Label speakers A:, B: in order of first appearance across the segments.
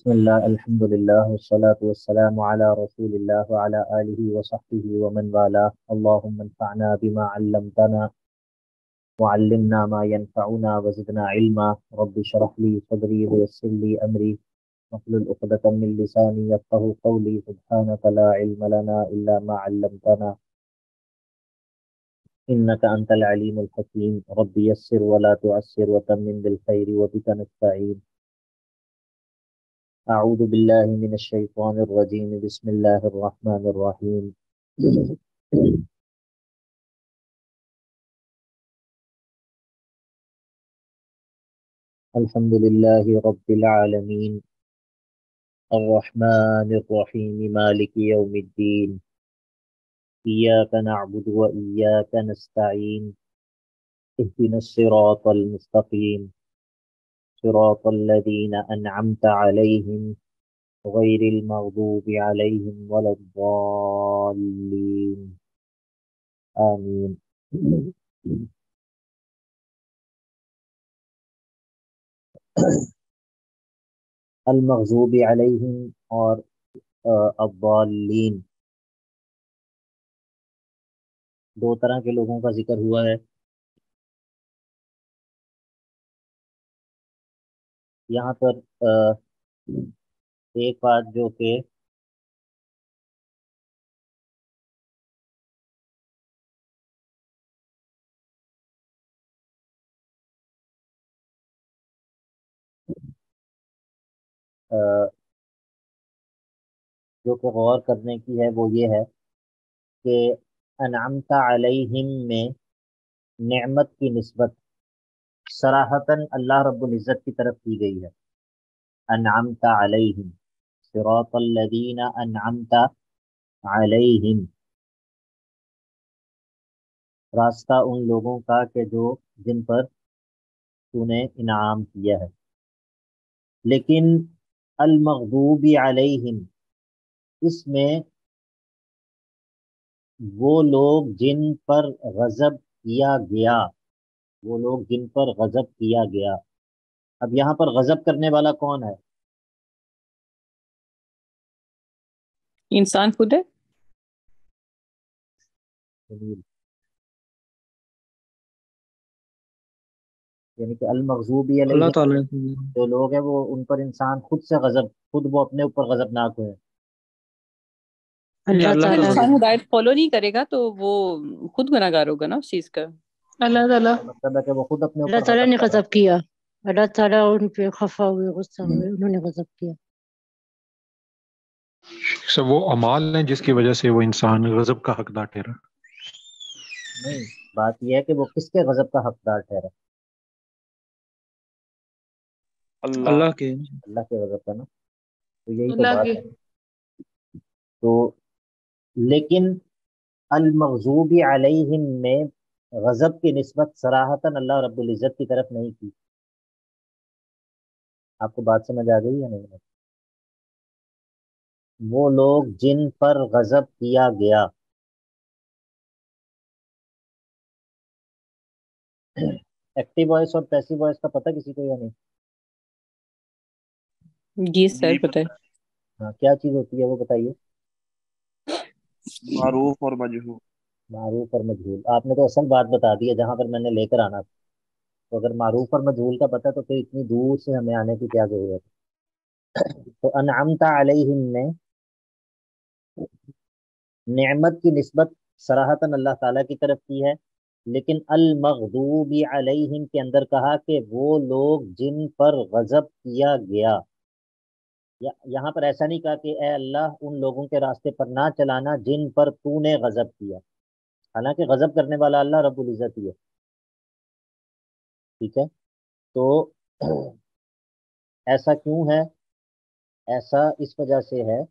A: بسم الله الحمد لله والصلاة والسلام على رسول الله وعلى آله وصحبه ومن والاه. اللهم انفعنا بما علمتنا وعلمنا ما ينفعنا وزدنا علما. رب اشرح لي صدري ويسر لي أمري واحلل عقدة من لساني يفقهوا قولي. سبحانك لا علم لنا إلا ما علمتنا إنك أنت العليم الحكيم. رب يسر ولا تعسر وتمم بالخير وبك نستعين. أعوذ بالله من الشيطان الرجيم. بسم الله الرحمن الرحيم. الحمد لله رب العالمين الرحمن الرحيم مالك يوم الدين. إياك نعبد وإياك نستعين. اهدنا الصراط المستقيم صراط الذين أنعمت عليهم غير المغضوب عليهم ولا الضالين. آمين. المغضوب عليهم اور الضالین، دو طرح کے لوگوں کا ذکر ہوا ہے یہاں پر۔ ایک بات جو کہ جو کہ غور کرنے کی ہے وہ یہ ہے کہ انعمت علیہم میں نعمت کی نسبت صراحتاً اللہ رب العزت کی طرف کی گئی ہے۔ انعمت علیہم صراط الذین انعمت علیہم، راستہ ان لوگوں کا کہ جو جن پر تو نے انعام کیا ہے۔ لیکن المغضوب علیہم، اس میں وہ لوگ جن پر غضب کیا گیا، وہ لوگ جن پر غضب کیا گیا۔ اب یہاں پر غضب کرنے والا کون ہے؟
B: انسان خود ہے۔
A: یعنی کہ المغضوبی
C: اللہ
A: علیہ
C: تعالیٰ
A: جو لوگ ہیں وہ ان پر انسان خود سے غضب، خود وہ اپنے اوپر غضبناک ہوئے۔
C: اللہ
B: اگر
C: تعالیٰ
B: انسان ہدایت فالو نہیں کرے گا تو وہ خود گناہ گار ہوگا نا اس چیز کا۔
C: اللہ تعالیٰ
A: مطلب ہے کہ وہ خود اپنے
D: اللہ
A: اوپر
D: تعالیٰ نے
A: غضب کر رہے
D: غضب کیا، اللہ تعالیٰ ان پہ خفا ہوئے، غصہ ہوئے، انہوں نے غضب کیا۔
C: سب وہ اعمال ہیں جس کی وجہ سے وہ انسان غضب کا حقدار ٹھہرا۔
A: نہیں، بات یہ ہے کہ وہ کس کے غضب کا حقدار ٹھہرا؟
C: اللہ کے
A: اللہ کے غضب کا نا، تو یہی تو
C: اللہ
A: بات
C: کے
A: ہے۔ تو لیکن المغضوب علیہم میں غضب کی نسبت صراحتاً اللہ رب العزت کی طرف نہیں کی۔ آپ کو بات سمجھ آ گئی یا نہیں؟ وہ لوگ جن پر غضب کیا گیا۔ ایکٹیو وائس اور پیسیو وائس کا پتہ کسی کو یا نہیں؟
B: جی سر پتہ ہے۔
A: ہاں، کیا چیز ہوتی ہے وہ بتائیے۔
E: معروف اور مجہول۔
A: معروف اور مجہول، آپ نے تو اصل بات بتا دی ہے جہاں پر میں نے لے کر آنا تھا۔ تو اگر معروف اور مجہول کا پتہ تو پھر اتنی دور سے ہمیں آنے کی کیا ضرورت ہے؟ تو انعمت علیہم میں نعمت کی نسبت صراحتاً اللہ تعالیٰ کی طرف کی ہے، لیکن المغضوب علیہم کے اندر کہا کہ وہ لوگ جن پر غضب کیا گیا۔ یہاں پر ایسا نہیں کہا کہ اے اللہ ان لوگوں کے راستے پر نہ چلانا جن پر تو نے غضب کیا، حالانکہ غضب کرنے والا اللہ رب العزت ہی ہے۔ ٹھیک ہے، تو ایسا کیوں ہے؟ ایسا اس وجہ سے ہے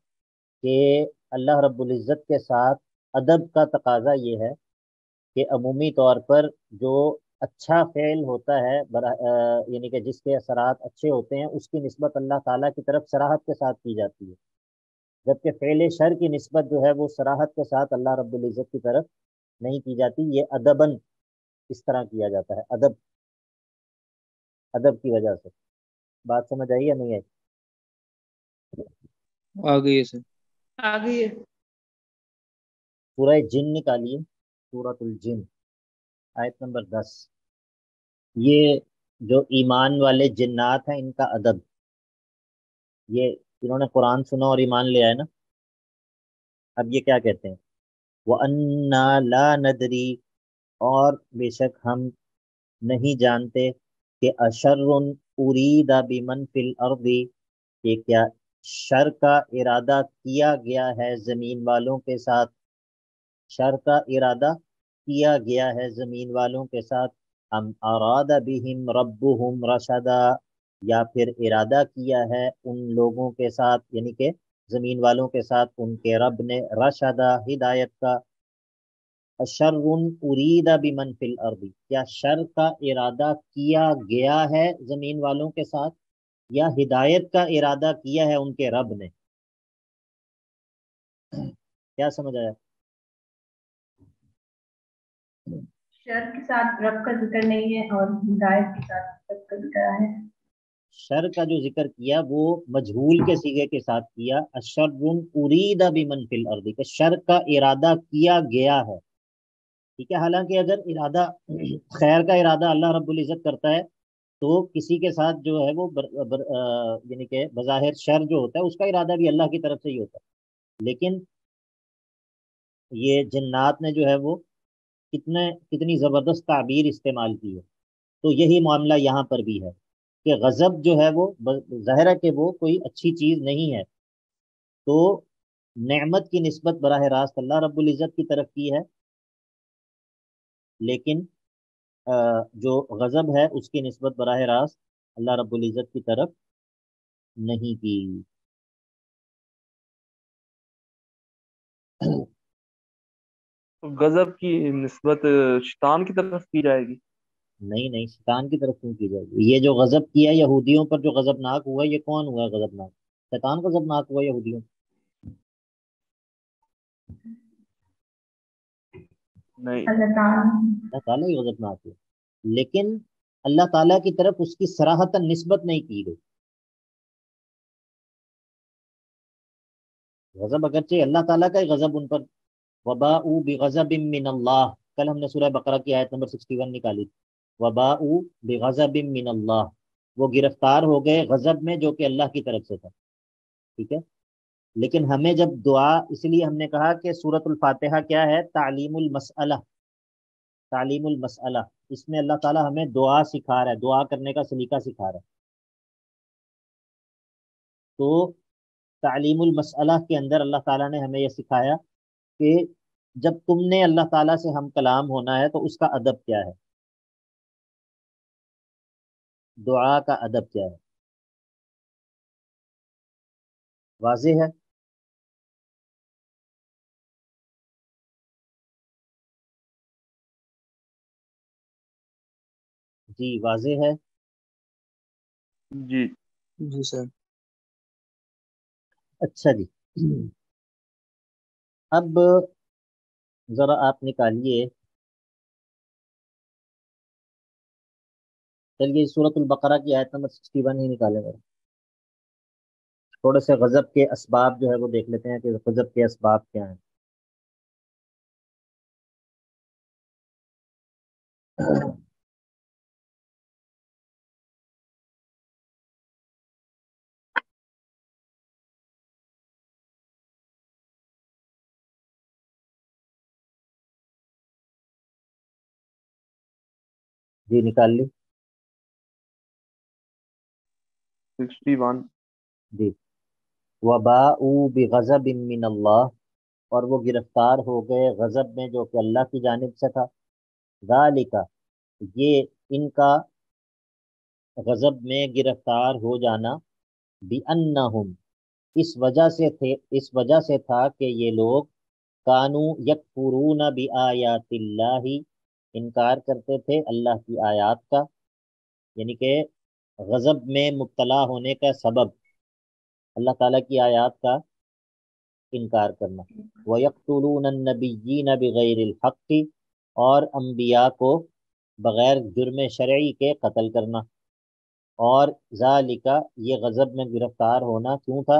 A: کہ اللہ رب العزت کے ساتھ ادب کا تقاضا یہ ہے کہ عمومی طور پر جو اچھا فعل ہوتا ہے یعنی کہ جس کے اثرات اچھے ہوتے ہیں اس کی نسبت اللہ تعالیٰ کی طرف صراحت کے ساتھ کی جاتی ہے، جبکہ فعل شر کی نسبت جو ہے وہ صراحت کے ساتھ اللہ رب العزت کی طرف نہیں کی جاتی۔ یہ ادباً اس طرح کیا جاتا ہے، ادب کی وجہ سے۔ بات سمجھ آئی یا نہیں آئی؟
E: آ گئی ہے سر.
F: آ گئی ہے.
A: سورہ جن نکالیے، سورۃ الجن، آیت نمبر 10. یہ جو ایمان والے جنات ہیں ان کا ادب، یہ انہوں نے قرآن سنا اور ایمان لے آئے نا، اب یہ کیا کہتے ہیں؟ وَأَنَّا لَا نَدْرِي، اور بے شک ہم نہیں جانتے کہ اشر ارید بمن فی الارض، کہ کیا شر کا ارادہ کیا گیا ہے زمین والوں کے ساتھ، شر کا ارادہ کیا گیا ہے زمین والوں کے ساتھ، ام اراد بہم ربہم رشدا، یا پھر ارادہ کیا ہے ان لوگوں کے ساتھ، یعنی کہ زمین والوں کے ساتھ ان کے رب نے رشدا، ہدایت کا. شر ارید بمن فی الارض، کیا شر کا ارادہ کیا گیا ہے زمین والوں کے ساتھ، یا ہدایت کا ارادہ کیا ہے ان کے رب نے؟ کیا سمجھ آیا؟
F: شر کے ساتھ رب کا ذکر نہیں ہے اور ہدایت کے ساتھ رب کا ذکر ہے.
A: شر کا جو ذکر کیا وہ مجہول کے صیغے کے ساتھ کیا، اشر ارید بمن فی الارض، کہ شر کا ارادہ کیا گیا ہے. ٹھیک ہے، حالانکہ اگر ارادہ خیر کا ارادہ اللہ رب العزت کرتا ہے تو کسی کے ساتھ جو ہے وہ یعنی کہ بظاہر شر جو ہوتا ہے اس کا ارادہ بھی اللہ کی طرف سے ہی ہوتا ہے. لیکن یہ جنات نے جو ہے وہ کتنی زبردست تعبیر استعمال کی ہے. تو یہی معاملہ یہاں پر بھی ہے کہ غضب جو ہے وہ ظاہر ہے کہ وہ کوئی اچھی چیز نہیں ہے، تو نعمت کی نسبت براہ راست اللہ رب العزت کی طرف کی ہے، لیکن جو غضب ہے اس کی نسبت براہ راست اللہ رب العزت کی طرف نہیں کی.
G: غضب کی نسبت شیطان کی طرف کی جائے گی؟
A: نہیں، شیطان کی طرف کیوں کی جائے گی؟ یہ جو غضب کیا یہودیوں پر جو غضبناک ہوا، یہ کون ہوا غضبناک؟ شیطان غضبناک ہوا یہودیوں؟
G: نہیں،
A: اللہ تعالیٰ ہی غضبناک ہوا، لیکن اللہ تعالیٰ کی طرف اس کی صراحتاً نسبت نہیں کی گئی. غضب اگرچہ اللہ تعالیٰ کا ہی غضب ان پر، وباءوا بغضب من اللہ، کل ہم نے سورہ بقرہ کی آیت نمبر 61 نکالی تھی. وباءوا بغضب من اللہ، وہ گرفتار ہو گئے غضب میں جو کہ اللہ کی طرف سے تھا. ٹھیک ہے، لیکن ہمیں جب دعا، اس لیے ہم نے کہا کہ سورۃ الفاتحہ کیا ہے؟ تعلیم المسئلہ، تعلیم المسئلہ. اس میں اللہ تعالیٰ ہمیں دعا سکھا رہا ہے، دعا کرنے کا سلیقہ سکھا رہا ہے. تو تعلیم المسئلہ کے اندر اللہ تعالیٰ نے ہمیں یہ سکھایا کہ جب تم نے اللہ تعالیٰ سے ہم کلام ہونا ہے تو اس کا ادب کیا ہے، دعا کا ادب کیا ہے. واضح ہے؟ جی واضح ہے.
G: جی
E: جی سر.
A: اچھا جی، اب ذرا آپ نکالیے، چلیے سورۃ البقرہ کی آیت نمبر 61 ہی نکالے گا. تھوڑے سے غضب کے اسباب جو ہے وہ دیکھ لیتے ہیں کہ غضب کے اسباب کیا ہیں. جی نکال لی.
G: 61.
A: جی، وباءوا بغضب من اللہ، اور وہ گرفتار ہو گئے غضب میں جو کہ اللہ کی جانب سے تھا. ذالک، یہ ان کا غضب میں گرفتار ہو جانا، بِأَنَّهُمْ، اس وجہ سے تھا کہ یہ لوگ کانو یکفرون بآیات اللہ، انکار کرتے تھے اللہ کی آیات کا. یعنی کہ غضب میں مبتلا ہونے کا سبب اللہ تعالیٰ کی آیات کا انکار کرنا. وَيَقْتُلُونَ النَّبِيِّينَ بِغَيْرِ الْحَقِّ، اور انبیاء کو بغیر جرم شرعی کے قتل کرنا. اور ذالک، یہ غضب میں گرفتار ہونا کیوں تھا؟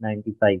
A: 95,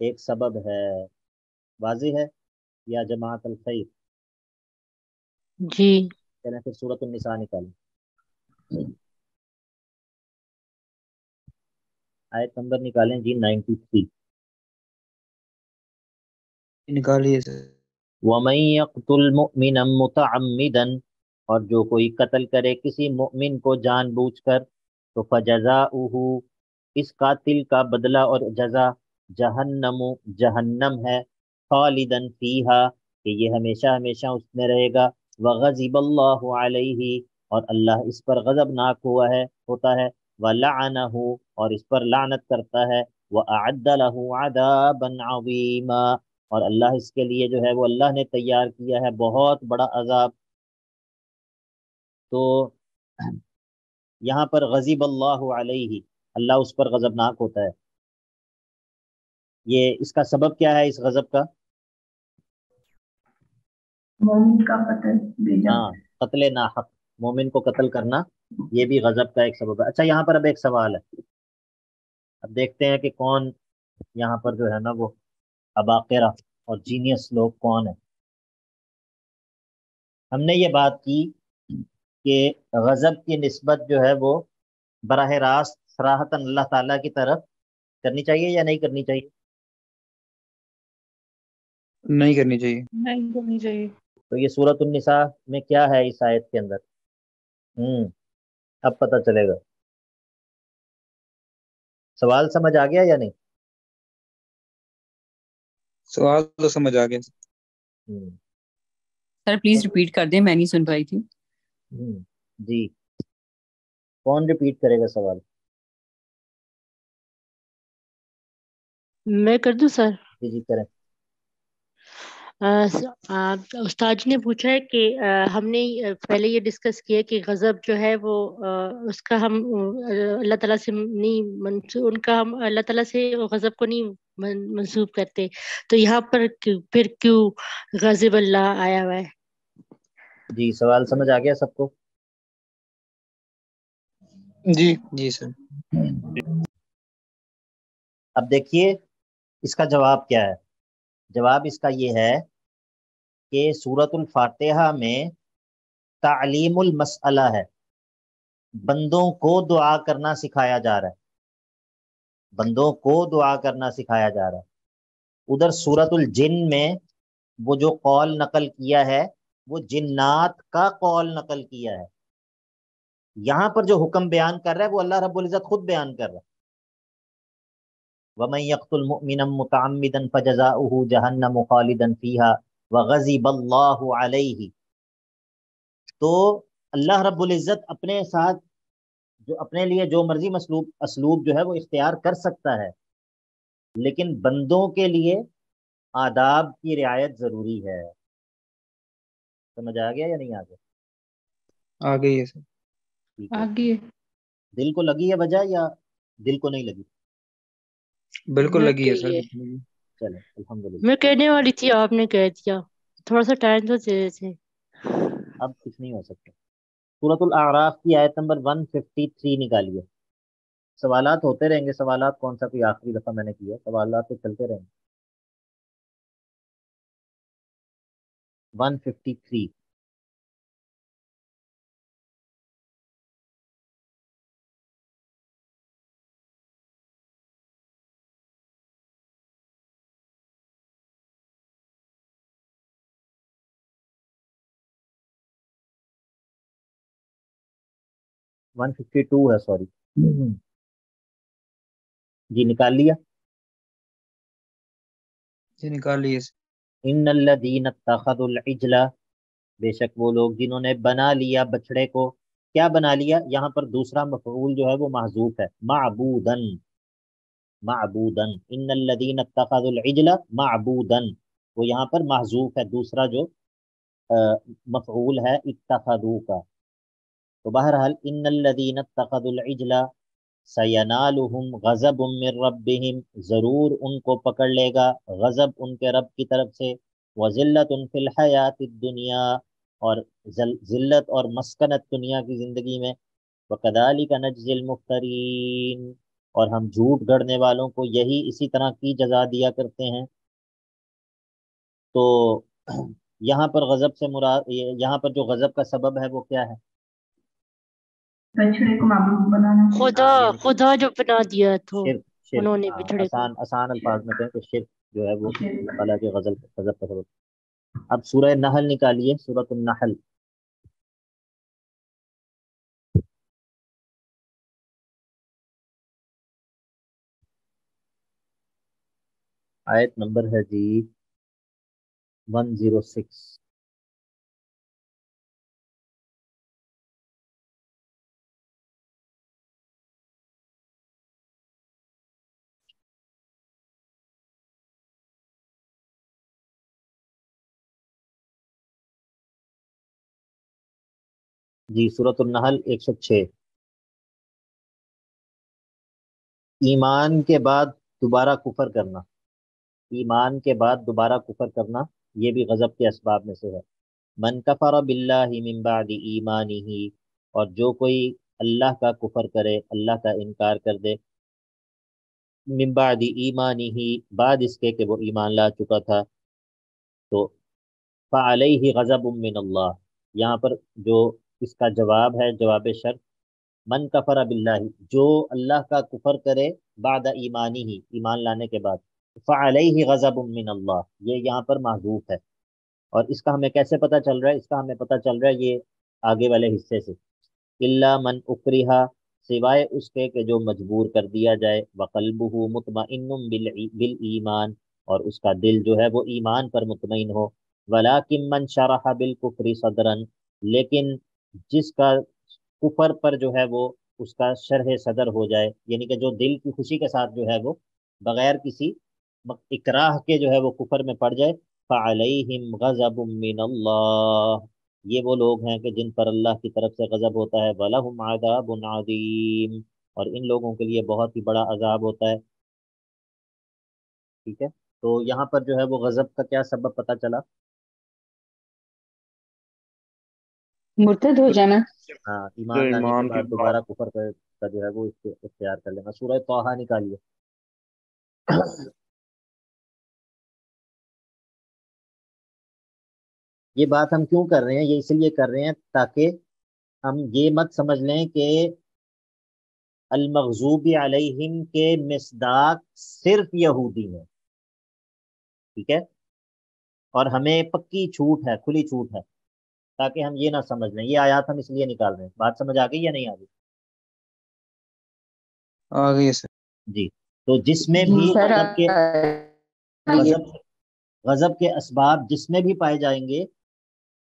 A: ایک سبب ہے، واضح ہے یا جماعت الخیر؟
D: جی
A: چلیں پھر سورۃ النساء نکالیں، آیت نمبر نکالیں جی 93۔
E: نکالیے سر۔
A: وَمَن يَقْتُلْ مُؤْمِنًا مُتَعَمِّدًا، اور جو کوئی قتل کرے کسی مؤمن کو جان بوجھ کر، تو فَجَزَاؤُهُ، اس قاتل کا بدلہ اور جزا، جہنم، جہنم ہے، خالدن فیہا، کہ یہ ہمیشہ ہمیشہ اس میں رہے گا، وغضب اللہ علیہ، اور اللہ اس پر غضبناک ہوتا ہے، ولعنہ، اور اس پر لعنت کرتا ہے، وأعد له عذابا عظیما، اور اللہ اس کے لیے جو ہے وہ اللہ نے تیار کیا ہے بہت بڑا عذاب۔ تو یہاں پر غضب اللہ علیہ، اللہ اس پر غضبناک ہوتا ہے، یہ اس کا سبب کیا ہے اس غضب کا؟
F: مومن کا قتل بے جا۔
A: ہاں، قتل ناحق، مومن کو قتل کرنا یہ بھی غضب کا ایک سبب ہے۔ اچھا یہاں پر اب ایک سوال ہے، اب دیکھتے ہیں کہ کون یہاں پر جو ہے نا وہ اباقرہ اور جینیس لوگ کون ہیں۔ ہم نے یہ بات کی کہ غضب کی نسبت جو ہے وہ براہ راست صراحتاً اللہ تعالیٰ کی طرف کرنی چاہیے یا نہیں کرنی چاہیے؟
E: نہیں کرنی چاہیے۔
B: نہیں کرنی چاہیے۔
A: تو یہ سورۃ النساء میں کیا ہے اس آیت کے اندر؟ اب پتہ چلے گا۔ سوال سمجھ آ گیا یا نہیں؟
E: سوال تو سمجھ آ گیا۔
B: سر پلیز ریپیٹ کر دیں، میں نہیں سن پائی تھی۔
A: جی کون ریپیٹ کرے گا سوال؟
D: میں کر دوں سر؟
A: جی جی کریں۔
D: استاد جی نے پوچھا ہے کہ ہم نے پہلے یہ ڈسکس کیا کہ غضب جو ہے وہ اس کا ہم اللہ تعالیٰ سے نہیں ان کا ہم اللہ تعالیٰ سے غضب کو نہیں منسوب کرتے، تو یہاں پر پھر کیوں غضب اللہ آیا ہوا ہے؟
A: جی سوال سمجھ آ گیا سب کو؟
E: جی جی سر۔
A: اب دیکھیے اس کا جواب کیا ہے۔ جواب اس کا یہ ہے کہ سورۃ الفاتحہ میں تعلیم المسئلہ ہے، بندوں کو دعا کرنا سکھایا جا رہا ہے، بندوں کو دعا کرنا سکھایا جا رہا ہے۔ ادھر سورۃ الجن میں وہ جو قول نقل کیا ہے وہ جنات کا قول نقل کیا ہے، یہاں پر جو حکم بیان کر رہا ہے وہ اللہ رب العزت خود بیان کر رہا ہے۔ وَمَن يَقْتُلْ مُؤْمِنًا مُتَعَمِّدًا فَجَزَاؤُهُ جَهَنَّمُ خَالِدًا فِيهَا وَغَضِبَ اللَّهُ عَلَيْهِ۔ تو اللہ رب العزت اپنے ساتھ جو اپنے لیے جو مرضی اسلوب جو ہے وہ اختیار کر سکتا ہے، لیکن بندوں کے لیے آداب کی رعایت ضروری ہے۔ سمجھ آ گیا یا نہیں آ گیا؟
E: آ گئی ہے سر۔
A: ٹھیک ہے۔
B: آگے
A: دل کو لگی ہے وجہ یا دل کو نہیں لگی؟
E: بالکل لگی ہے سر۔
A: چلیں الحمدللہ۔
D: میں کہنے والی تھی، آپ نے کہہ دیا، تھوڑا سا ٹائم تو دے دیتے۔
A: اب کچھ نہیں ہو سکتا۔ سورۃ الاعراف کی آیت نمبر 153 نکالیے۔ سوالات ہوتے رہیں گے، سوالات کون سا کوئی آخری دفعہ میں نے کیا، سوالات تو چلتے رہیں گے۔ 153 152 ہے، سوری جی نکال لیا۔
E: جی نکال لیے سر۔
A: ان الذین اتخذوا العجل، بے شک وہ لوگ جنہوں نے بنا لیا بچڑے کو، کیا بنا لیا؟ یہاں پر دوسرا مفعول جو ہے وہ محذوف ہے، معبودن، معبودن، ان الذین اتخذوا العجل معبودن، وہ یہاں پر محذوف ہے، دوسرا جو مفعول ہے اتخذوا کا۔ تو بہرحال ان الذین اتخذوا العجل سینالہم غضب من ربہم، ضرور ان کو پکڑ لے گا غضب ان کے رب کی طرف سے، وذلت فی الحیات الدنیا، اور ذلت اور مسکنت دنیا کی زندگی میں، وکذالک نجزی المفترین، اور ہم جھوٹ گڑنے والوں کو یہی اسی طرح کی جزا دیا کرتے ہیں۔ تو یہاں پر غضب سے مراد، یہاں پر جو غضب کا سبب ہے وہ کیا ہے؟
F: بچڑے کو معبود بنانا۔
D: خدا جو بنا دیا تو
A: شرک، شرک،
D: انہوں نے
A: ہاں،
D: بچھڑے کو۔
A: آسان الفاظ میں کہیں تو شرک جو ہے وہ
F: شرک۔
A: اللہ تعالیٰ کے غضب کا سبب۔ اب سورہ نحل نکالیے، سورۃ النحل، آیت نمبر ہے جی 106۔ جی سورۃ النحل 106۔ ایمان کے بعد دوبارہ کفر کرنا، ایمان کے بعد دوبارہ کفر کرنا یہ بھی غضب کے اسباب میں سے ہے۔ من کفر باللہ من بعد ایمانہ، اور جو کوئی اللہ کا کفر کرے، اللہ کا انکار کر دے، من بعد ایمانہ، بعد اس کے کہ وہ ایمان لا چکا تھا، تو فعلیہ غضب من اللہ، یہاں پر جو اس کا جواب ہے، جواب شرط، من کفر باللہ، جو اللہ کا کفر کرے بعد ایمانی ہی، ایمان لانے کے بعد، فعلیہ غضب من اللہ، یہ یہاں پر محذوف ہے۔ اور اس کا ہمیں کیسے پتہ چل رہا ہے؟ اس کا ہمیں پتہ چل رہا ہے یہ آگے والے حصے سے، الا من اکرہ، سوائے اس کے کہ جو مجبور کر دیا جائے، وقلبہ مطمئن بالایمان، اور اس کا دل جو ہے وہ ایمان پر مطمئن ہو، ولکن من شرح بالکفر صدرا، لیکن جس کا کفر پر جو ہے وہ اس کا شرح صدر ہو جائے، یعنی کہ جو دل کی خوشی کے ساتھ جو ہے وہ بغیر کسی اکراہ کے جو ہے وہ کفر میں پڑ جائے، فعلیہم غضب من اللہ، یہ وہ لوگ ہیں کہ جن پر اللہ کی طرف سے غضب ہوتا ہے، وَلَهُمْ عَذَابٌ عَظِيمٌ، اور ان لوگوں کے لیے بہت ہی بڑا عذاب ہوتا ہے۔ ٹھیک ہے، تو یہاں پر جو ہے وہ غضب کا کیا سبب پتہ چلا؟
B: مرتد ہو جانا۔
A: ہاں،
G: جو
A: ایمان لانے کے
G: ایمان کے
A: بعد
G: بعد
A: دوبارہ کفر کا جو ہے وہ اختیار کر لینا۔ سورہ طٰہٰ نکالیے، یہ بات ہم کیوں کر رہے ہیں؟ یہ اس لیے کر رہے ہیں تاکہ ہم یہ مت سمجھ لیں کہ المغضوب علیہم کے مصداق صرف یہودی ہیں، ٹھیک ہے، اور ہمیں پکی چھوٹ ہے، کھلی چھوٹ ہے، تاکہ ہم یہ نہ سمجھ لیں۔ یہ آیات ہم اس لیے نکال رہے ہیں۔ بات سمجھ آ گئی یا نہیں آ گئی؟
E: آ گئی ہے سر۔
A: جی، تو جس میں
B: جی
A: بھی
B: سر،
A: غضب کے اسباب جس میں بھی پائے جائیں گے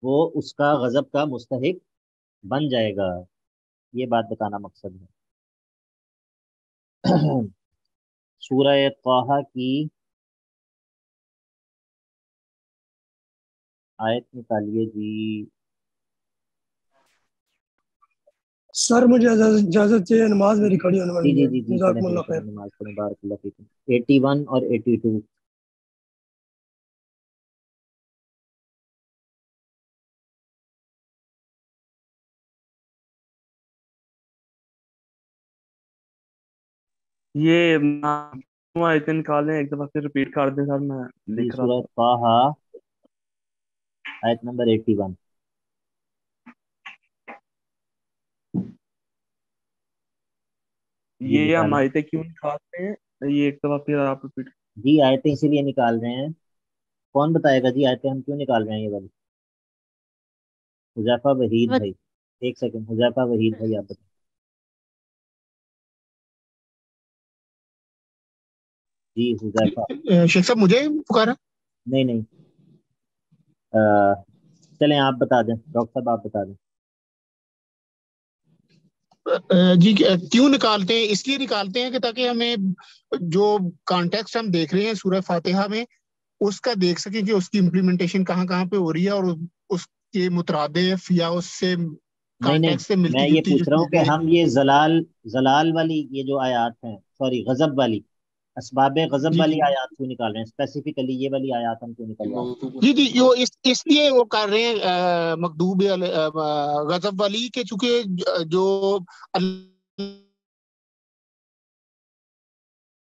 A: وہ اس کا غضب کا مستحق بن جائے گا، یہ بات بتانا مقصد ہے۔ سورہ طٰہٰ کی آیت نکالیے جی۔
H: سر مجھے اجازت چاہیے، نماز میری کھڑی ہونے
A: جی
H: والی
A: جی
H: ہے،
A: جی جی، چلیں
H: جزاکم اللہ
A: چلیں
H: خیر۔
A: چلیں، نماز پڑھیں، بارک اللہ فیکم۔ 81 اور 82،
G: یہ آیتیں نکالیں، ایک دفعہ پھر ریپیٹ کر دیں سر، میں
A: جی
G: لکھ رہا
A: سورہ
G: تھا۔
A: طٰہٰ آیت نمبر 81۔ جی
G: یہ ہم
A: نکالیں
G: آیتیں کیوں نکالتے ہیں؟ یہ ایک دفعہ پھر آپ ریپیٹ۔
A: جی، آیتیں اسی لیے نکال رہے ہیں۔ کون بتائے گا جی آیتیں ہم کیوں نکال رہے ہیں یہ والی؟ حذیفہ وحید بھائی، ایک سیکنڈ، حذیفہ وحید بھائی آپ بتائیں۔ جی حذیفہ،
H: شیخ صاحب مجھے پکارا؟
A: نہیں نہیں، چلیں آپ بتا دیں، ڈاکٹر صاحب آپ بتا دیں۔
H: جی کیوں نکالتے ہیں؟ اس لیے نکالتے ہیں کہ تاکہ ہمیں جو کانٹیکسٹ ہم دیکھ رہے ہیں سورہ فاتحہ میں اس کا دیکھ سکیں کہ اس کی امپلیمنٹیشن کہاں کہاں پہ ہو رہی ہے، اور اس کے مترادف یا اس سے
A: نہیں نہیں،
H: کانٹیکسٹ سے ملتی
A: میں یہ
H: جلتی جو
A: پوچھ رہا ہوں کہ
H: چیزیں۔
A: ہم یہ زلال والی یہ جو آیات ہیں، سوری غضب والی، اسباب غضب
H: جی
A: والی
H: جی
A: آیات کیوں نکال رہے ہیں؟ اسپیسیفکلی یہ والی آیات ہم کیوں نکلوا رہے ہیں؟
H: جی جی، اس لیے وہ کر رہے ہیں مکتوب غضب والی، کہ چونکہ جو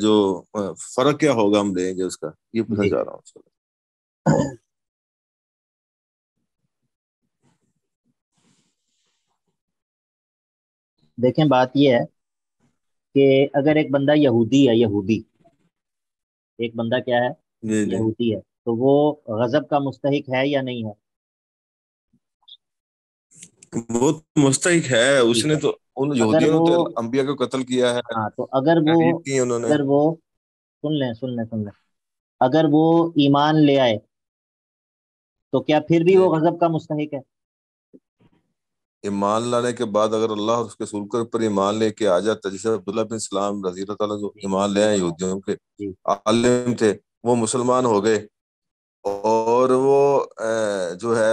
I: جو فرق کیا ہوگا ہم لیں گے اس کا، یہ پوچھنا
A: جی
I: چاہ رہا ہوں.
A: دیکھیں بات یہ ہے کہ اگر ایک بندہ یہودی ہے، ایک بندہ کیا ہے،
I: جی جی
A: یہودی ہے، تو وہ غضب کا مستحق ہے یا نہیں ہے؟
I: وہ تو مستحق ہے، اس
A: ٹھیک
I: نے
A: ہے،
I: تو ان
A: اگر
I: یہودیوں
A: وہ،
I: نے تو انبیاء کو قتل کیا ہے،
A: ہاں تو
I: تحریف کی انہوں نے.
A: اگر وہ سن لیں اگر وہ ایمان لے آئے تو کیا پھر بھی
I: جی،
A: وہ غضب کا مستحق ہے؟
I: ایمان لانے کے بعد اگر اللہ اور اس کے رسول کے اوپر ایمان لے کے آ جاتا، جیسے عبداللہ بن سلام رضی اللہ تعالیٰ جو
A: جی
I: ایمان لے آئے، یہودیوں کے
A: جی
I: عالم تھے، وہ مسلمان ہو گئے، اور وہ جو ہے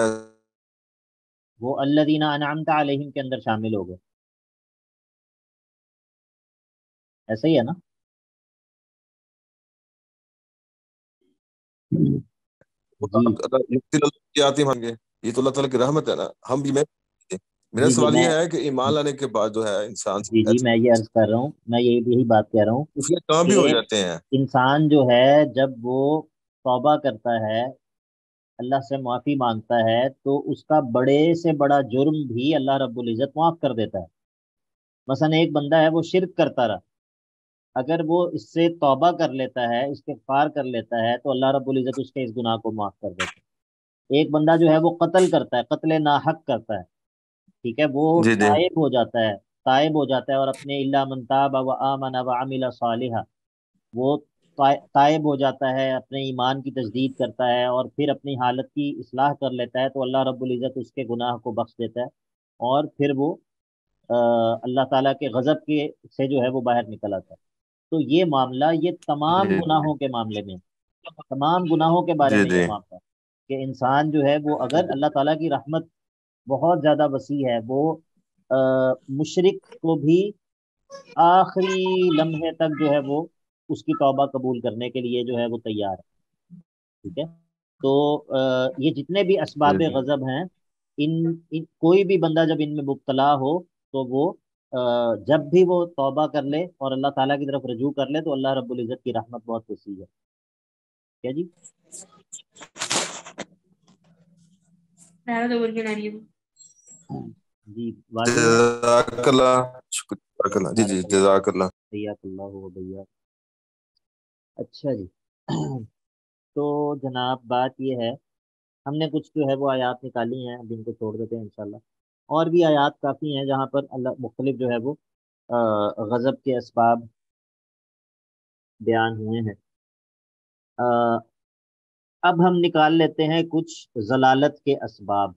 A: وہ الذین انعمت علیہم کے اندر شامل ہو گئے، ایسا ہی ہے نا؟ جی
I: کی آتی مانگے، یہ تو اللہ تعالیٰ کی رحمت ہے نا. ہم بھی میرا
A: جی جی
I: سوال
A: میں
I: یہ ہے کہ ایمان لانے کے بعد جو ہے انسان
A: جی میں یہ عرض کر رہا ہوں، میں یہی بات کہہ رہا ہوں
I: اس کے کام بھی ہو
A: کہ
I: جاتے ہیں.
A: انسان جو ہے جب وہ توبہ کرتا ہے، اللہ سے معافی مانگتا ہے، تو اس کا بڑے سے بڑا جرم بھی اللہ رب العزت معاف کر دیتا ہے. مثلا ایک بندہ ہے وہ شرک کرتا رہا، اگر وہ اس سے توبہ کر لیتا ہے، استغفار کر لیتا ہے، تو اللہ رب العزت اس کے اس گناہ کو معاف کر دیتا ہے. ایک بندہ جو ہے وہ قتل کرتا ہے، قتل ناحق کرتا ہے، ٹھیک ہے، وہ
I: جی جی
A: تائب ہو جاتا ہے اور اپنے الا من تاب و آمن و عمل صالحا، وہ تائب ہو جاتا ہے، اپنے ایمان کی تجدید کرتا ہے اور پھر اپنی حالت کی اصلاح کر لیتا ہے، تو اللہ رب العزت اس کے گناہ کو بخش دیتا ہے، اور پھر وہ اللہ تعالیٰ کے غضب کے سے جو ہے وہ باہر نکل آتا ہے. تو یہ معاملہ، یہ تمام
I: جی
A: گناہوں کے معاملے میں، تمام گناہوں کے بارے
I: جی
A: میں یہ
I: جی
A: معاملہ ہے کہ انسان جو ہے وہ اگر اللہ تعالیٰ کی رحمت بہت زیادہ وسیع ہے، وہ مشرک کو بھی آخری لمحے تک جو ہے وہ اس کی توبہ قبول کرنے کے لیے جو ہے وہ تیار ہے. ٹھیک ہے، تو یہ جتنے بھی اسباب
I: جی
A: غضب ہیں، کوئی بھی بندہ جب ان میں مبتلا ہو تو وہ جب بھی وہ توبہ کر لے اور اللہ تعالیٰ کی طرف رجوع کر لے، تو اللہ رب العزت کی رحمت بہت وسیع ہے. کیا جی؟ جی واضح ہے.
I: جزاک اللہ، شکریہ، جزاک اللہ، جی جی
A: بارک اللہ،
I: جزاک اللہ.
A: حیاک اللہ و بیا. اچھا جی، تو جناب بات یہ ہے، ہم نے کچھ جو ہے وہ آیات نکالی ہیں، اب ان کو چھوڑ دیتے ہیں انشاءاللہ. اور بھی آیات کافی ہیں جہاں پر اللہ مختلف جو ہے وہ غضب کے اسباب بیان ہوئے ہیں. اب ہم نکال لیتے ہیں کچھ ضلالت کے اسباب،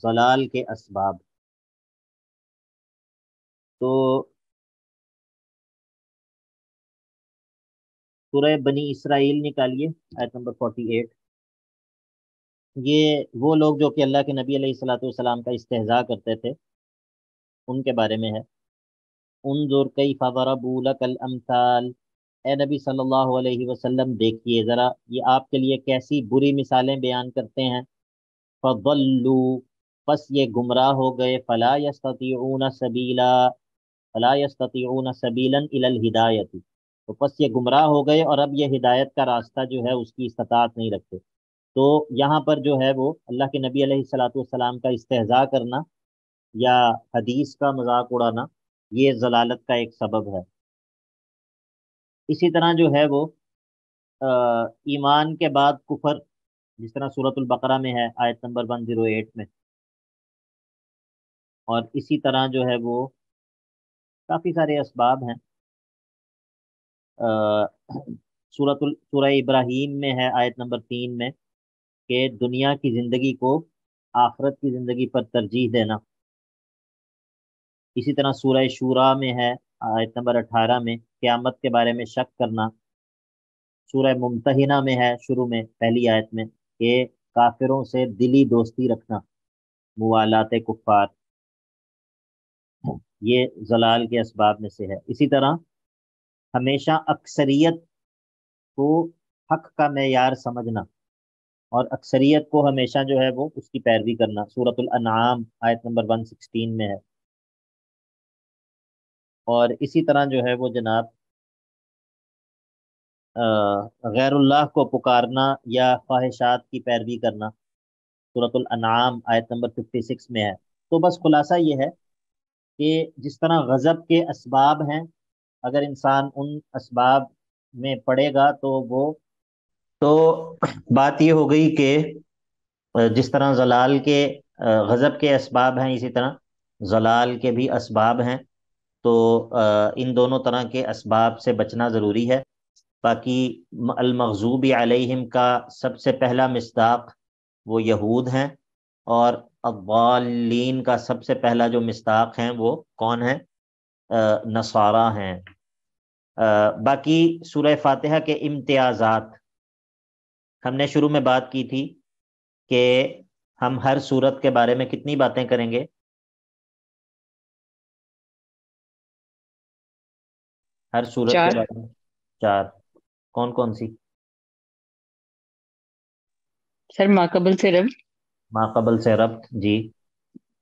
A: ضلال کے اسباب. تو سورہ بنی اسرائیل نکالیے، آیت نمبر 48. یہ وہ لوگ جو کہ اللہ کے نبی علیہ الصلوۃ والسلام کا استہزاء کرتے تھے، ان کے بارے میں ہے. انظر کیف ضربوا لک الامثال، اے نبی صلی اللہ علیہ وسلم دیکھیے ذرا یہ آپ کے لیے کیسی بری مثالیں بیان کرتے ہیں. فضلوا، پس یہ گمراہ ہو گئے. فلا یستطیعون سبیلا، فلا یستطیعون سبیلا الی الہدایۃ، تو پس یہ گمراہ ہو گئے اور اب یہ ہدایت کا راستہ جو ہے اس کی استطاعت نہیں رکھتے. تو یہاں پر جو ہے وہ اللہ کے نبی علیہ الصلوۃ والسلام کا استہزاء کرنا یا حدیث کا مذاق اڑانا، یہ ضلالت کا ایک سبب ہے. اسی طرح جو ہے وہ ایمان کے بعد کفر، جس طرح سورۃ البقرہ میں ہے آیت نمبر 108 میں، اور اسی طرح جو ہے وہ کافی سارے اسباب ہیں. سورہ ابراہیم میں ہے آیت نمبر 3 میں کہ دنیا کی زندگی کو آخرت کی زندگی پر ترجیح دینا. اسی طرح سورہ شورا میں ہے آیت نمبر 18 میں قیامت کے بارے میں شک کرنا. سورہ ممتحنہ میں ہے شروع میں پہلی آیت میں کہ کافروں سے دلی دوستی رکھنا، موالات کفار، یہ ضلال کے اسباب میں سے ہے. اسی طرح ہمیشہ اکثریت کو حق کا معیار سمجھنا اور اکثریت کو ہمیشہ جو ہے وہ اس کی پیروی کرنا. سورۃ الانعام آیت نمبر 116 میں ہے. اور اسی طرح جو ہے وہ جناب غیر اللہ کو پکارنا یا خواہشات کی پیروی کرنا سورۃ الانعام آیت نمبر 56 میں ہے۔ تو بس خلاصہ یہ ہے کہ جس طرح غضب کے اسباب ہیں، اگر انسان ان اسباب میں پڑے گا تو بات یہ ہو گئی کہ جس طرح زلال کے غضب کے اسباب ہیں، اسی طرح زلال کے بھی اسباب ہیں، تو ان دونوں طرح کے اسباب سے بچنا ضروری ہے۔ باقی المغضوب علیہم کا سب سے پہلا مصداق وہ یہود ہیں، اور الضالین کا سب سے پہلا جو مصداق ہیں وہ کون ہیں؟ نصارہ ہیں۔ باقی سورہ فاتحہ کے امتیازات ہم نے شروع میں بات کی تھی کہ ہم ہر سورت کے بارے میں کتنی باتیں کریں گے؟ ہر سورت کے
B: 4۔
A: بارے میں 4۔ کون کون سی؟
B: سر ماقبل سے رب،
A: ماقبل سے ربط، جی۔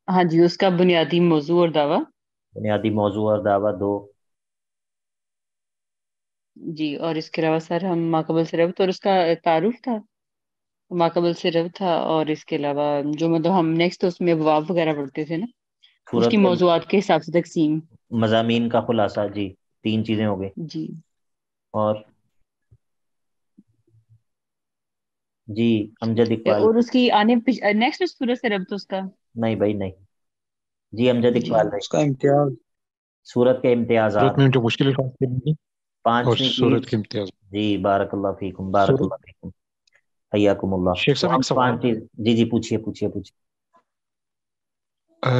B: ہاں جی، اس کا بنیادی موضوع اور دعویٰ،
A: بنیادی موضوع اور دعویٰ 2۔
B: جی، اور اس کے علاوہ سر ہم ماقبل سے ربط اور اس کا تعارف تھا، ماقبل سے ربط تھا، اور اس کے علاوہ جو مطلب ہم نیکسٹ اس میں ابواب وغیرہ پڑھتے تھے نا، اس
A: سورت
B: کی
A: کے
B: موضوعات کے حساب سے تقسیم۔
A: مضامین کا خلاصہ، جی۔ 3 چیزیں ہو گئی۔
B: جی
A: اور جی امجد اقبال،
B: اور اس کی آنے نیکسٹ سورت سے ربط اس کا۔
A: نہیں بھائی نہیں، جی امجد
B: جی
A: اقبال بھائی،
E: اس کا امتیاز
A: سورت کے امتیازات
C: صورت میں جو مشکل الفاظ کے ہیں اور
A: 5ویں
C: صورت
A: چیز،
C: کے امتیاز۔
A: جی بارک اللہ فیکم، بارک
C: صورت
A: اللہ فیکم، حیاکم اللہ۔
C: شیخ
A: تو
C: صاحب
A: ہم
C: ایک سوال،
A: 5 چیز، جی جی پوچھیے پوچھیے پوچھیے۔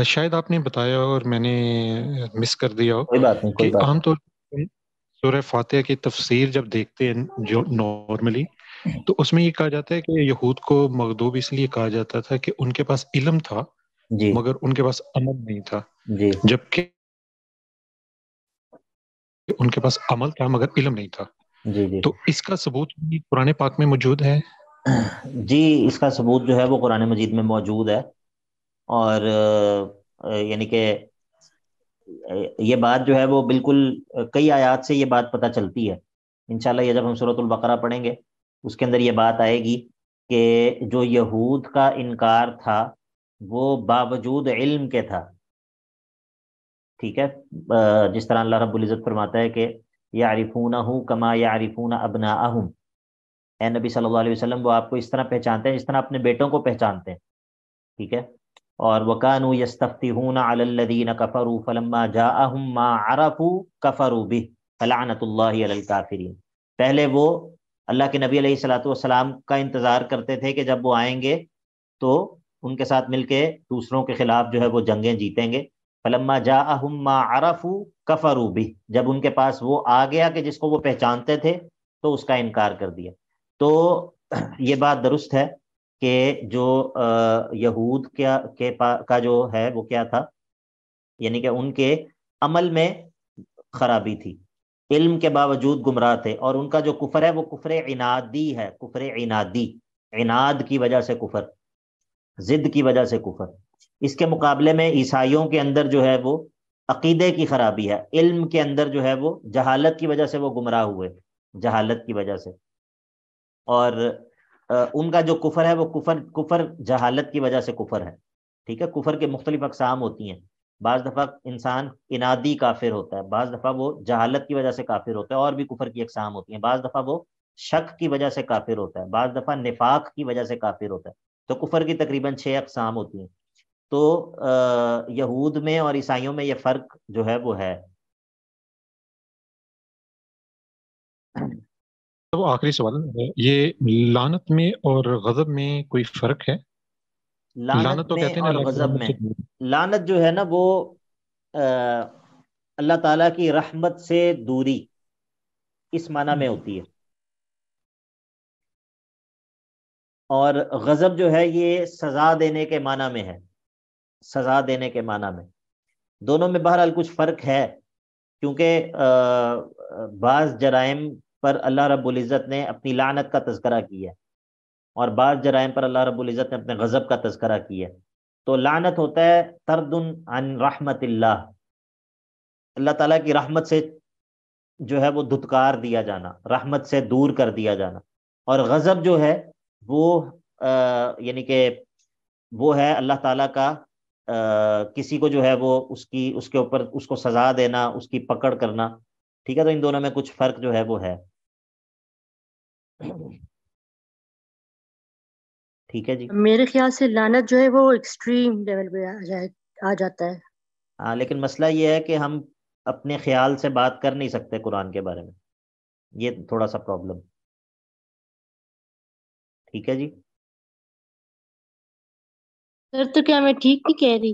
C: شاید آپ نے بتایا اور میں نے مس کر دیا ہو
A: کوئی بات نہیں، کوئی
C: کہ
A: بات
C: عام
A: نہیں۔
C: طور پر سورہ فاتحہ کی تفسیر جب دیکھتے ہیں جو نارملی، تو اس میں یہ کہا جاتا ہے کہ یہود کو مغضوب اس لیے کہا جاتا تھا کہ ان کے پاس علم تھا
A: جی
C: مگر ان کے پاس عمل نہیں تھا،
A: جی
C: جبکہ ان کے پاس عمل تھا مگر علم نہیں تھا۔
A: جی جی
C: تو اس کا ثبوت بھی قرآن پاک میں موجود ہے؟
A: جی، اس کا ثبوت جو ہے وہ قرآن مجید میں موجود ہے، اور یعنی کہ یہ بات جو ہے وہ بالکل کئی آیات سے یہ بات پتہ چلتی ہے۔ انشاءاللہ یہ جب ہم سورۃ البقرہ پڑھیں گے اس کے اندر یہ بات آئے گی کہ جو یہود کا انکار تھا وہ باوجود علم کے تھا، ٹھیک ہے؟ جس طرح اللہ رب العزت فرماتا ہے کہ یعرفونہ کما یعرفون ابناءہم، اے نبی صلی اللہ علیہ وسلم وہ آپ کو اس طرح پہچانتے ہیں جس طرح اپنے بیٹوں کو پہچانتے ہیں، ٹھیک ہے؟ اور وَكَانُوا يَسْتَفْتِحُونَ عَلَى الَّذِينَ كَفَرُوا فَلَمَّا جَاءَهُم مَّا عَرَفُوا كَفَرُوا بِهِ فَلَعْنَةُ اللَّهِ عَلَى الْكَافِرِينَ۔ پہلے وہ اللہ کے نبی علیہ الصلوۃ والسلام کا انتظار کرتے تھے کہ جب وہ آئیں گے تو ان کے ساتھ مل کے دوسروں کے خلاف جو ہے وہ جنگیں جیتیں گے۔ فَلَمَّا جَاءَهُم مَّا عَرَفُوا كَفَرُوا بِهِ، جب ان کے پاس وہ آ گیا کہ جس کو وہ پہچانتے تھے تو اس کا انکار کر دیا۔ تو یہ بات درست ہے کہ جو یہود کا جو ہے وہ کیا تھا، یعنی کہ ان کے عمل میں خرابی تھی، علم کے باوجود گمراہ تھے، اور ان کا جو کفر ہے وہ کفر عنادی ہے، کفر عنادی، عناد کی وجہ سے کفر، ضد کی وجہ سے کفر۔ اس کے مقابلے میں عیسائیوں کے اندر جو ہے وہ عقیدے کی خرابی ہے، علم کے اندر جو ہے وہ جہالت کی وجہ سے وہ گمراہ ہوئے، جہالت کی وجہ سے۔ اور ان کا جو کفر ہے وہ کفر جہالت کی وجہ سے کفر ہے، ٹھیک ہے؟ کفر کے مختلف اقسام ہوتی ہیں، بعض دفعہ انسان انادی کافر ہوتا ہے، بعض دفعہ وہ جہالت کی وجہ سے کافر ہوتا ہے، اور بھی کفر کی اقسام ہوتی ہیں، بعض دفعہ وہ شک کی وجہ سے کافر ہوتا ہے، بعض دفعہ نفاق کی وجہ سے کافر ہوتا ہے۔ تو کفر کی تقریباً 6 اقسام ہوتی ہیں۔ تو یہود میں اور عیسائیوں میں یہ فرق جو ہے وہ ہے۔
C: تو آخری سوال ہے، یہ لعنت میں اور غضب میں کوئی فرق ہے؟
A: لعنت
C: تو
A: میں
C: کہتے ہیں
A: اور
C: اللہ کی
A: غضب
C: رحمت
A: میں،
C: سے دور۔
A: لعنت جو ہے نا وہ اللہ تعالیٰ کی رحمت سے دوری اس معنی میں ہوتی ہے، اور غضب جو ہے یہ سزا دینے کے معنی میں ہے، سزا دینے کے معنی میں۔ دونوں میں بہرحال کچھ فرق ہے، کیونکہ بعض جرائم پر اللہ رب العزت نے اپنی لعنت کا تذکرہ کیا ہے، اور بعض جرائم پر اللہ رب العزت نے اپنے غضب کا تذکرہ کیا ہے۔ تو لعنت ہوتا ہے طرد عن رحمت اللہ، اللہ تعالیٰ کی رحمت سے جو ہے وہ دھتکار دیا جانا، رحمت سے دور کر دیا جانا، اور غضب جو ہے وہ یعنی کہ وہ ہے اللہ تعالیٰ کا کسی کو جو ہے وہ اس کے اوپر اس کو سزا دینا، اس کی پکڑ کرنا، ٹھیک ہے. تو ان دونوں میں کچھ فرق جو ہے وہ ہے. ٹھیک ہے جی.
D: میرے خیال سے لعنت جو ہے وہ ایکسٹریم لیول پہ آ جاتا ہے.
A: ہاں لیکن مسئلہ یہ ہے کہ ہم اپنے خیال سے بات کر نہیں سکتے قرآن کے بارے میں، یہ تھوڑا سا پرابلم. ٹھیک ہے جی.
D: سر تو کیا میں ٹھیک نہیں کہہ رہی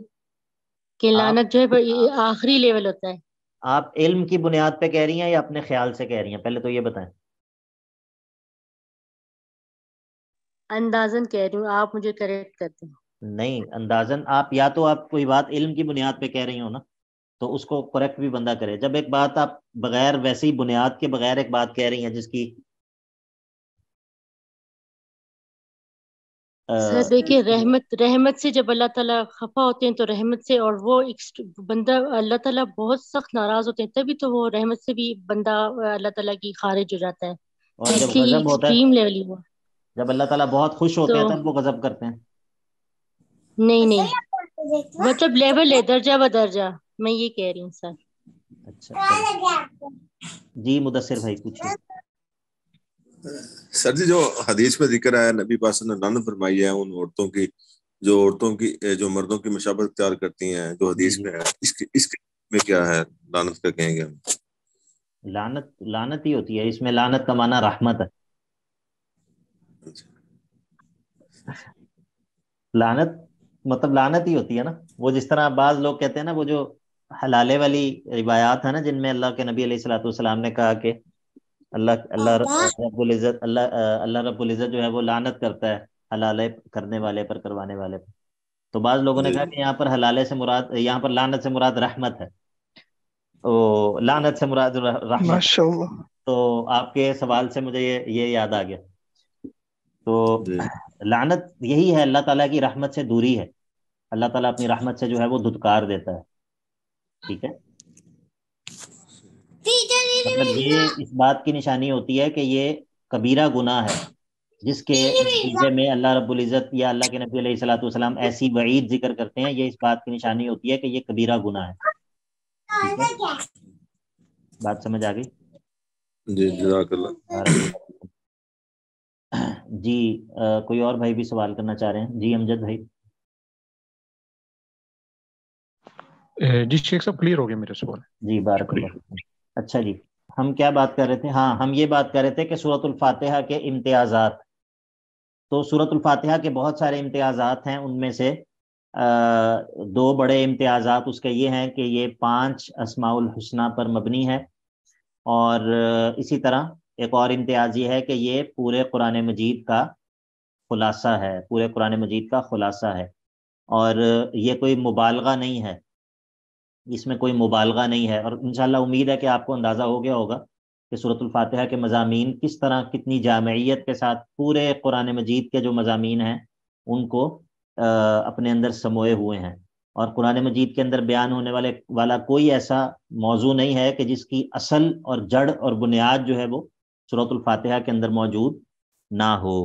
D: کہ لعنت جو ہے یہ آخری لیول ہوتا ہے؟
A: آپ علم کی بنیاد پہ کہہ رہی ہیں یا اپنے خیال سے کہہ رہی ہیں؟ پہلے تو یہ بتائیں.
D: اندازن کہہ رہی ہوں، آپ مجھے کریکٹ کرتے ہیں.
A: نہیں اندازن، آپ یا تو آپ کوئی بات علم کی بنیاد پہ کہہ رہی ہو نا، تو اس کو کریکٹ بھی بندہ کرے. جب ایک بات آپ بغیر ویسی بنیاد کے بغیر ایک بات کہہ رہی ہیں جس کی
D: سر دیکھیے، رحمت سے جب اللہ تعالیٰ خفا ہوتے ہیں تو رحمت سے، اور وہ بندہ اللہ تعالیٰ بہت سخت ناراض ہوتے ہیں تبھی تو وہ رحمت سے بھی بندہ اللہ تعالیٰ کی خارج ہو جاتا ہے.
A: اور
D: اس
A: جب
D: لیے
A: غضب ہوتا ہے،
D: ایکسٹریم لیول ہی ہوا.
A: جب اللہ تعالیٰ بہت خوش ہوتے
D: تو
A: ہیں تب وہ غضب کرتے ہیں.
D: نہیں مطلب لیول ہے، درجہ ب درجہ، میں یہ کہہ رہی ہوں سر.
A: اچھا جی مدثر بھائی پوچھیے.
I: سر جی جو حدیث میں ذکر ہے، نبی پاک نے لعنت فرمائی ہے ان عورتوں کی جو مردوں کی مشابہت اختیار کرتی ہیں، جو حدیث میں ہے، اس میں کیا ہے لعنت کا کہیں گے ہم؟
A: لعنت ہی ہوتی ہے اس میں. لعنت کا معنی رحمت ہے. لعنت مطلب لعنت ہی ہوتی ہے نا. وہ جس طرح بعض لوگ کہتے ہیں نا، وہ جو حلالے والی روایات ہے نا، جن میں اللہ کے نبی علیہ الصلوۃ والسلام نے کہا کہ اللہ رب العزت جو ہے وہ لعنت کرتا ہے حلالے کرنے والے پر، کروانے والے پر. تو بعض لوگوں نے کہا کہ یہاں پر حلالے سے مراد، یہاں پر لعنت سے مراد رحمت ہے. لعنت سے مراد رحمت ہے. تو آپ کے سوال سے مجھے یہ یاد آ گیا. تو لعنت یہی ہے، اللہ تعالیٰ کی رحمت سے دوری ہے. اللہ تعالیٰ اپنی رحمت سے جو ہے وہ دھتکار دیتا ہے. ٹھیک ہے، مطلب یہ اس بات کی نشانی ہوتی ہے کہ یہ کبیرہ گناہ ہے جس کے نتیجے میں اللہ رب العزت یا اللہ کے نبی علیہ الصلوۃ والسلام ایسی وعید ذکر کرتے ہیں. یہ اس بات کی نشانی ہوتی ہے کہ یہ کبیرہ گناہ ہے. ٹھیک ہے، بات سمجھ آ گئی؟
I: جی جزاک اللہ.
A: جی کوئی اور بھائی بھی سوال کرنا چاہ رہے ہیں؟ جی امجد بھائی.
C: جی شیخ صاحب کلیئر ہو گیا میرا سوال.
A: جی بارک اللہ. اچھا جی، ہم کیا بات کر رہے تھے؟ ہاں ہم یہ بات کر رہے تھے کہ سورۃ الفاتحہ کے امتیازات. تو سورۃ الفاتحہ کے بہت سارے امتیازات ہیں، ان میں سے دو بڑے امتیازات اس کے یہ ہیں کہ یہ 5 اسماء الحسنہ پر مبنی ہے، اور اسی طرح ایک اور امتیاز یہ ہے کہ یہ پورے قرآن مجید کا خلاصہ ہے، پورے قرآن مجید کا خلاصہ ہے، اور یہ کوئی مبالغہ نہیں ہے، اس میں کوئی مبالغہ نہیں ہے. اور انشاءاللہ امید ہے کہ آپ کو اندازہ ہو گیا ہوگا کہ سورۃ الفاتحہ کے مضامین کس طرح کتنی جامعیت کے ساتھ پورے قرآن مجید کے جو مضامین ہیں ان کو اپنے اندر سموئے ہوئے ہیں. اور قرآن مجید کے اندر بیان ہونے والا کوئی ایسا موضوع نہیں ہے کہ جس کی اصل اور جڑ اور بنیاد جو ہے وہ سورۃ الفاتحہ کے اندر موجود نہ ہو.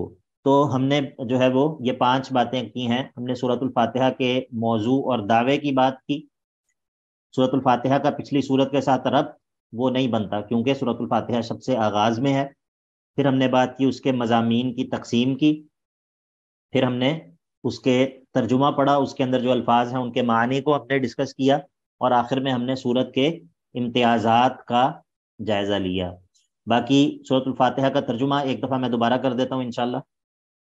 A: تو ہم نے جو ہے وہ یہ 5 باتیں کی ہیں. ہم نے سورۃ الفاتحہ کے موضوع اور دعوے کی بات کی. سورۃ الفاتحہ کا پچھلی سورت کے ساتھ ربط وہ نہیں بنتا کیونکہ سورۃ الفاتحہ سب سے آغاز میں ہے. پھر ہم نے بات کی اس کے مضامین کی تقسیم کی، پھر ہم نے اس کے ترجمہ پڑھا، اس کے اندر جو الفاظ ہیں ان کے معنی کو ہم نے ڈسکس کیا، اور آخر میں ہم نے سورت کے امتیازات کا جائزہ لیا. باقی سورۃ الفاتحہ کا ترجمہ ایک دفعہ میں دوبارہ کر دیتا ہوں انشاءاللہ،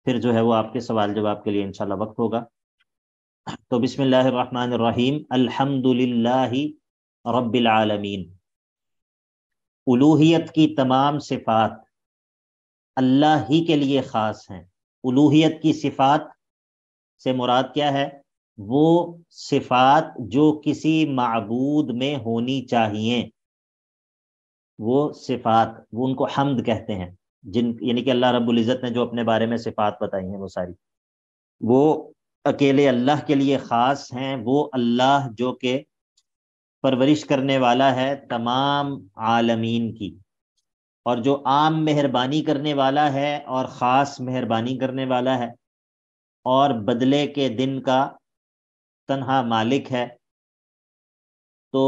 A: پھر جو ہے وہ آپ کے سوال جواب کے لیے انشاءاللہ وقت ہوگا. تو بسم اللہ الرحمن الرحیم. الحمد للہ رب العالمین. الوہیت کی تمام صفات اللہ ہی کے لیے خاص ہیں. الوہیت کی صفات سے مراد کیا ہے؟ وہ صفات جو کسی معبود میں ہونی چاہیے، وہ صفات، وہ ان کو حمد کہتے ہیں، یعنی کہ اللہ رب العزت نے جو اپنے بارے میں صفات بتائی ہیں وہ ساری وہ اکیلے اللہ کے لیے خاص ہیں. وہ اللہ جو کہ پرورش کرنے والا ہے تمام عالمین کی، اور جو عام مہربانی کرنے والا ہے اور خاص مہربانی کرنے والا ہے، اور بدلے کے دن کا تنہا مالک ہے۔ تو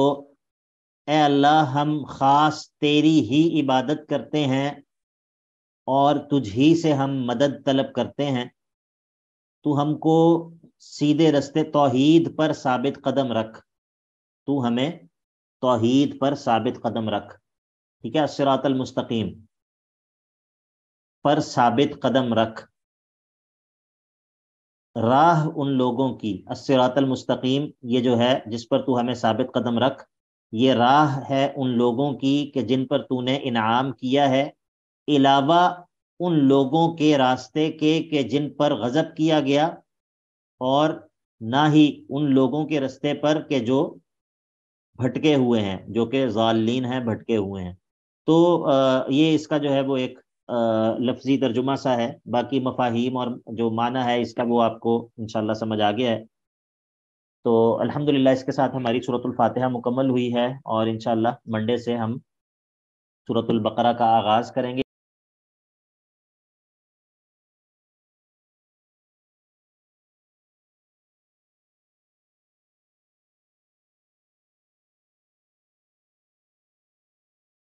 A: اے اللہ ہم خاص تیری ہی عبادت کرتے ہیں اور تجھ ہی سے ہم مدد طلب کرتے ہیں۔ تو ہم کو سیدھے رستے توحید پر ثابت قدم رکھ، تو ہمیں توحید پر ثابت قدم رکھ، ٹھیک ہے، الصراط المستقیم پر ثابت قدم رکھ۔ راہ ان لوگوں کی، الصراط المستقیم یہ جو ہے جس پر تو ہمیں ثابت قدم رکھ، یہ راہ ہے ان لوگوں کی کہ جن پر تو نے انعام کیا ہے، علاوہ ان لوگوں کے راستے کے کہ جن پر غضب کیا گیا، اور نہ ہی ان لوگوں کے راستے پر کہ جو بھٹکے ہوئے ہیں، جو کہ ضالین ہیں، بھٹکے ہوئے ہیں۔ تو یہ اس کا جو ہے وہ ایک لفظی ترجمہ سا ہے، باقی مفاہیم اور جو معنی ہے اس کا وہ آپ کو انشاءاللہ سمجھ آ گیا ہے۔ تو الحمدللہ اس کے ساتھ ہماری سورۃ الفاتحہ مکمل ہوئی ہے، اور انشاءاللہ منڈے سے ہم سورۃ البقرہ کا آغاز کریں گے۔